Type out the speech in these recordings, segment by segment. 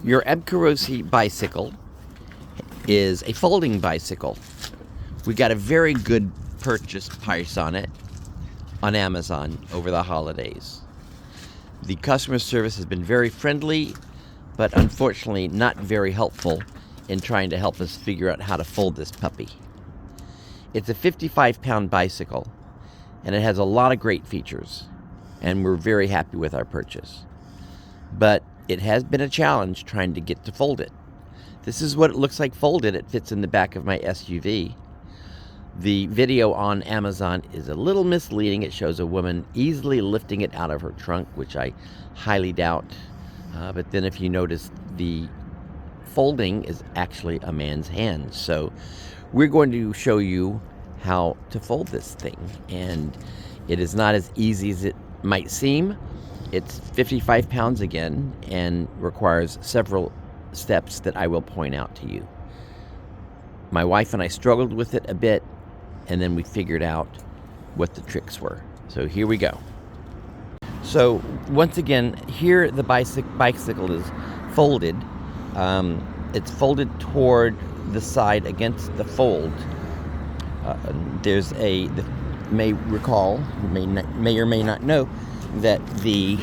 Your Ebkarocy bicycle is a folding bicycle. We got a very good purchase price on it on Amazon over the holidays. The customer service has been very friendly, but unfortunately not very helpful in trying to help us figure out how to fold this puppy. It's a 55-pound bicycle, and it has a lot of great features, and we're very happy with our purchase. But it has been a challenge trying to get to fold it. This is what it looks like folded. It fits in the back of my SUV. The video on Amazon is a little misleading. It shows a woman easily lifting it out of her trunk, which I highly doubt. But then if you notice, the folding is actually a man's hand. So we're going to show you how to fold this thing. And it is not as easy as it might seem. It's 55 pounds again and requires several steps that I will point out to you. My wife and I struggled with it a bit, and then we figured out what the tricks were. So here we go. So once again, here the bicycle is folded. It's folded toward the side against the fold. You may recall, you may or may not know, that the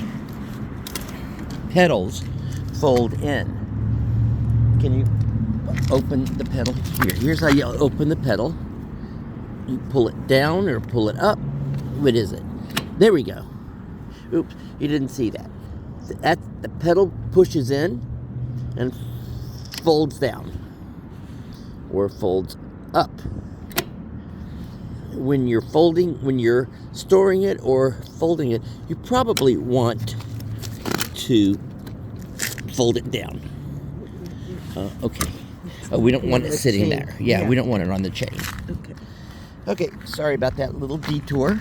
pedals fold in. Can you open the pedal? Here's how you open the pedal. You pull it down or pull it up. What is it? There we go. Oops, you didn't see that. The pedal pushes in and folds down or folds up. When you're storing it or folding it, you probably want to fold it down. Okay. We don't want it sitting there. Yeah, we don't want it on the chain. Okay, sorry about that little detour.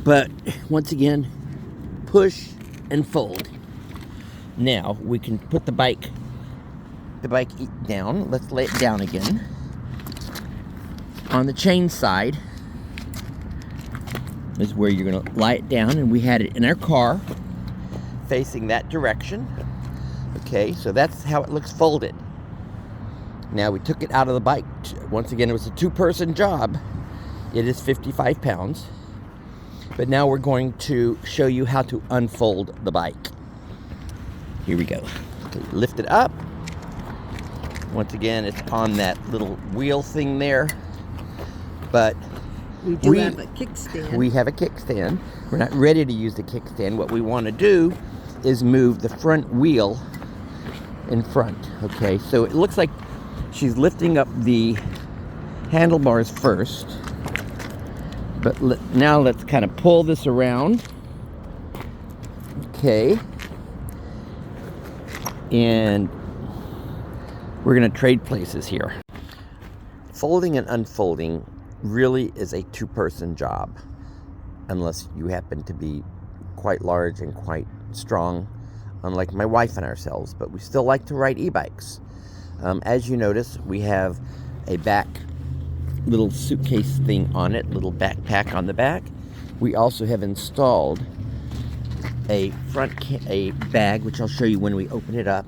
But once again, push and fold. Now we can put the bike down. Let's lay it down again. On the chain side is where you're going to lie it down, and we had it in our car facing that direction. Okay, so that's how it looks folded. Now we took it out of the bike. Once again, it was a two-person job. It is 55 pounds. But now we're going to show you how to unfold the bike. Here we go. Okay, lift it up. Once again, it's on that little wheel thing there. But we have a kickstand. We have a kickstand. We're not ready to use the kickstand. What we want to do is move the front wheel in front. Okay, so it looks like she's lifting up the handlebars first. But now let's kind of pull this around. Okay. And we're going to trade places here. Folding and unfolding really is a two-person job, unless you happen to be quite large and quite strong, unlike my wife and ourselves. But we still like to ride e-bikes. As you notice, we have a back little suitcase thing on it, little backpack on the back. We also have installed a bag, which I'll show you when we open it up,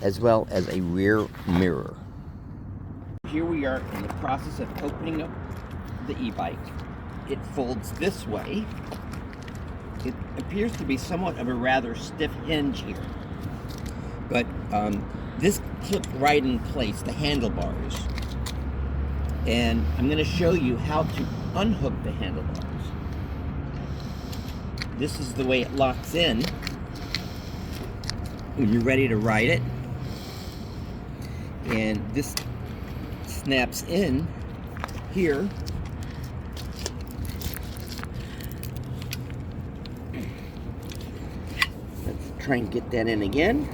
as well as a rear mirror. Here we are in the process of opening up the e-bike. It folds this way. It appears to be somewhat of a rather stiff hinge here, but this clipped right in place, the handlebars. And I'm going to show you how to unhook the handlebars. This is the way it locks in when you're ready to ride it. And this snaps in here. Let's try and get that in again.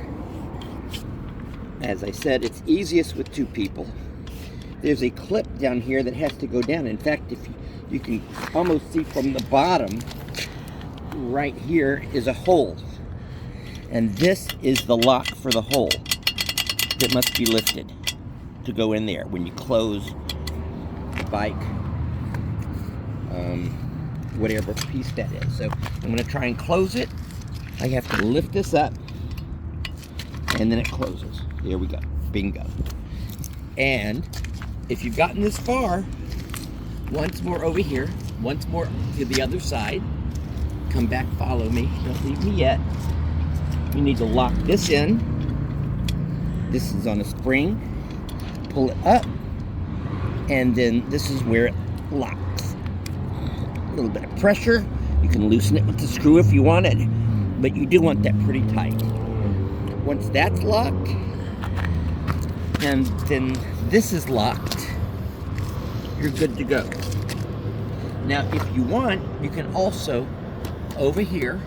As I said, it's easiest with two people. There's a clip down here that has to go down. In fact, if you can almost see from the bottom, right here is a hole. And this is the lock for the hole that must be lifted to go in there when you close the bike, whatever piece that is. So I'm going to try and close it. I have to lift this up and then it closes. There we go. Bingo. And if you've gotten this far, once more over here, once more to the other side. Come back, follow me. Don't leave me yet. You need to lock this in. This is on a spring. Pull it up, and then this is where it locks. A little bit of pressure. You can loosen it with the screw if you want it, but you do want that pretty tight. Once that's locked, and then this is locked, you're good to go. Now, if you want, you can also, over here,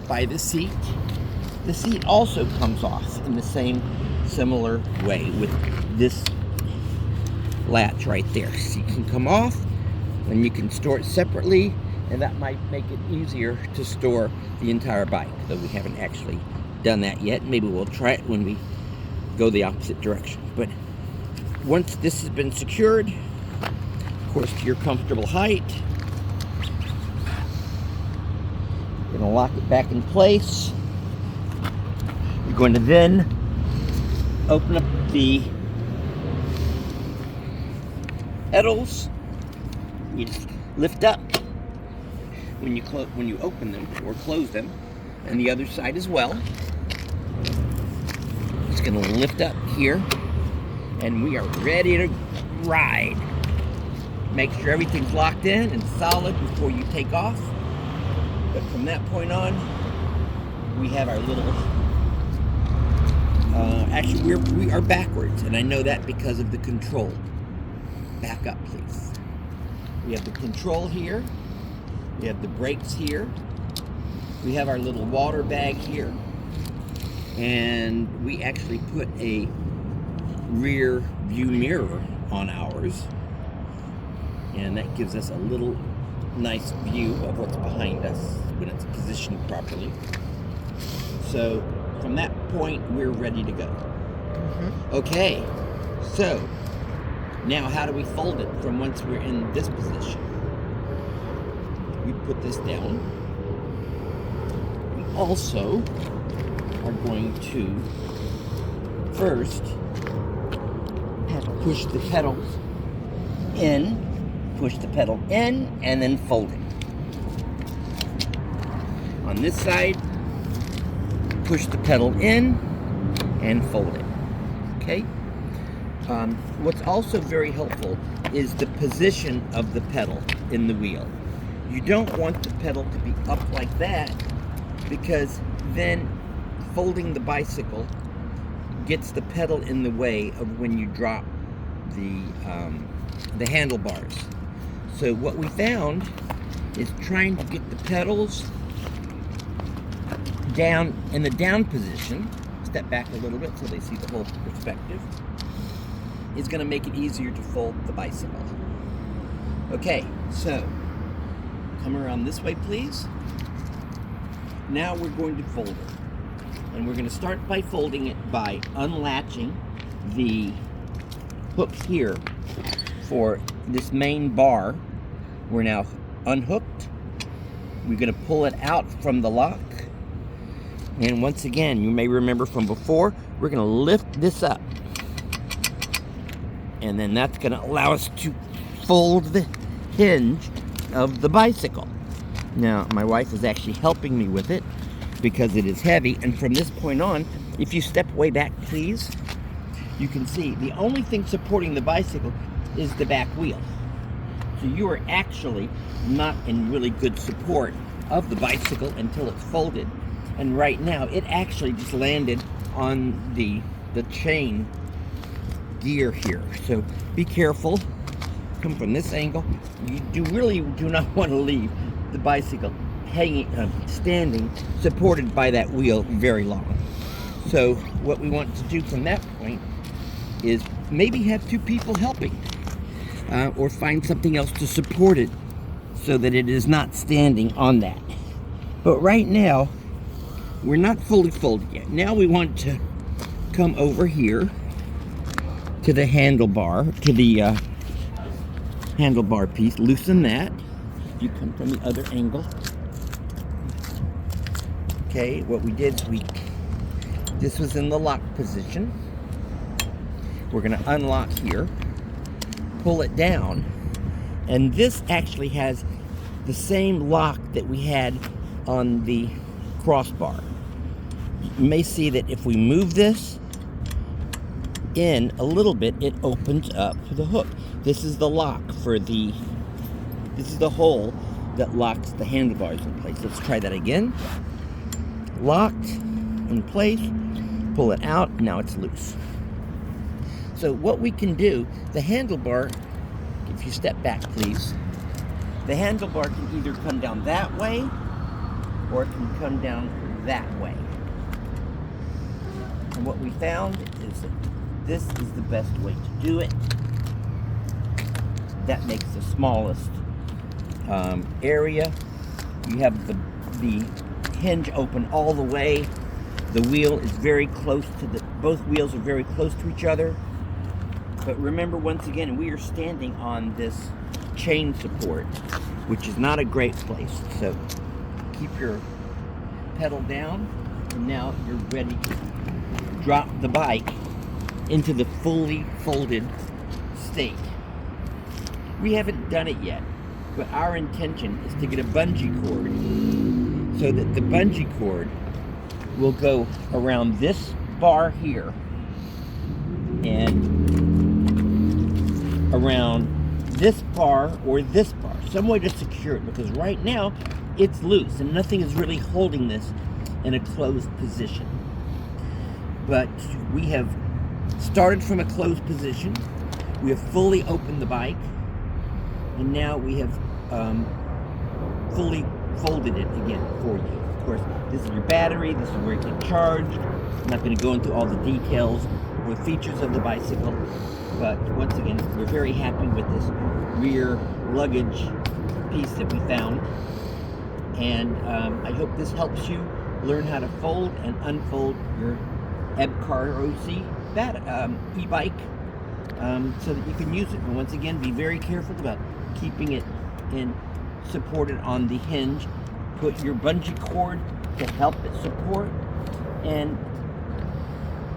by the seat also comes off in the same similar way with this latch right there. So you can come off, and you can store it separately, and that might make it easier to store the entire bike, though we haven't actually done that yet. Maybe we'll try it when we go the opposite direction. But once this has been secured, of course, to your comfortable height, you're going to lock it back in place. You're going to then open up the pedals. You just lift up when you open them or close them, and the other side as well. It's going to lift up here, and we are ready to ride. Make sure everything's locked in and solid before you take off. But from that point on, we have our little, actually we are backwards, and I know that because of the control. Back up, please. We have the control here, we have the brakes here, we have our little water bag here, and we actually put a rear view mirror on ours, and that gives us a little nice view of what's behind us when it's positioned properly. So from that point, we're ready to go. Okay, so now how do we fold it from once we're in this position? We put this down. We also are going to first push the pedals in, and then fold it. On this side, push the pedal in and fold it. Okay? What's also very helpful is the position of the pedal in the wheel. You don't want the pedal to be up like that, because then folding the bicycle gets the pedal in the way of when you drop the handlebars. So what we found is trying to get the pedals down in the down position, step back a little bit so they see the whole perspective, is going to make it easier to fold the bicycle. Okay, so come around this way, please. Now we're going to fold it. And we're going to start by folding it by unlatching the hooks here for this main bar. We're now unhooked. We're going to pull it out from the lock. And once again, you may remember from before, we're going to lift this up. And then that's going to allow us to fold the hinge of the bicycle. Now, my wife is actually helping me with it because it is heavy. And from this point on, if you step way back, please, you can see the only thing supporting the bicycle is the back wheel. So you are actually not in really good support of the bicycle until it's folded. And right now, it actually just landed on the chain gear here. So be careful. Come from this angle. You really do not want to leave the bicycle hanging, standing, supported by that wheel very long. So what we want to do from that point is maybe have two people helping, or find something else to support it so that it is not standing on that. But right now, we're not fully folded yet. Now we want to come over here to the handlebar, to the handlebar piece, loosen that. You come from the other angle. Okay, what we did is we This was in the lock position. We're going to unlock here, pull it down, and this actually has the same lock that we had on the crossbar. You may see that if we move this in a little bit, it opens up the hook. This is the lock for this is the hole that locks the handlebars in place. Let's try that again. Locked in place, pull it out, now it's loose. So what we can do, the handlebar, if you step back please, the handlebar can either come down that way or it can come down that way. And what we found is that this is the best way to do it. That makes the smallest area. You have the hinge open all the way. The wheel is very close to both wheels are very close to each other. But remember, once again, we are standing on this chain support, which is not a great place. So keep your pedal down, and now you're ready to drop the bike into the fully folded state. We haven't done it yet, but our intention is to get a bungee cord so that the bungee cord will go around this bar here and around this bar or this bar, some way to secure it, because right now it's loose and nothing is really holding this in a closed position. But we have started from a closed position, we have fully opened the bike, and now we have fully folded it again for you. Of course, this is your battery, this is where it gets charged. I'm not going to go into all the details or features of the bicycle, but once again, we're very happy with this rear luggage piece that we found, and I hope this helps you learn how to fold and unfold your Ebkarocy e-bike so that you can use it. And once again, be very careful about keeping it supported on the hinge. Put your bungee cord to help it support, and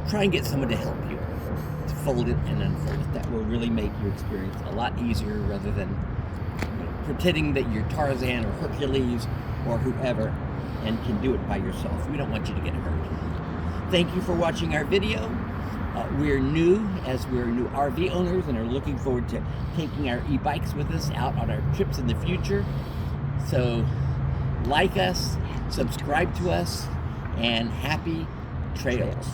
try and get someone to help you to fold it and unfold it. That will really make your experience a lot easier, rather than pretending that you're Tarzan or Hercules or whoever and can do it by yourself. We don't want you to get hurt. Thank you for watching our video. We're new RV owners and are looking forward to taking our e-bikes with us out on our trips in the future. So like us, subscribe to us, and happy trails.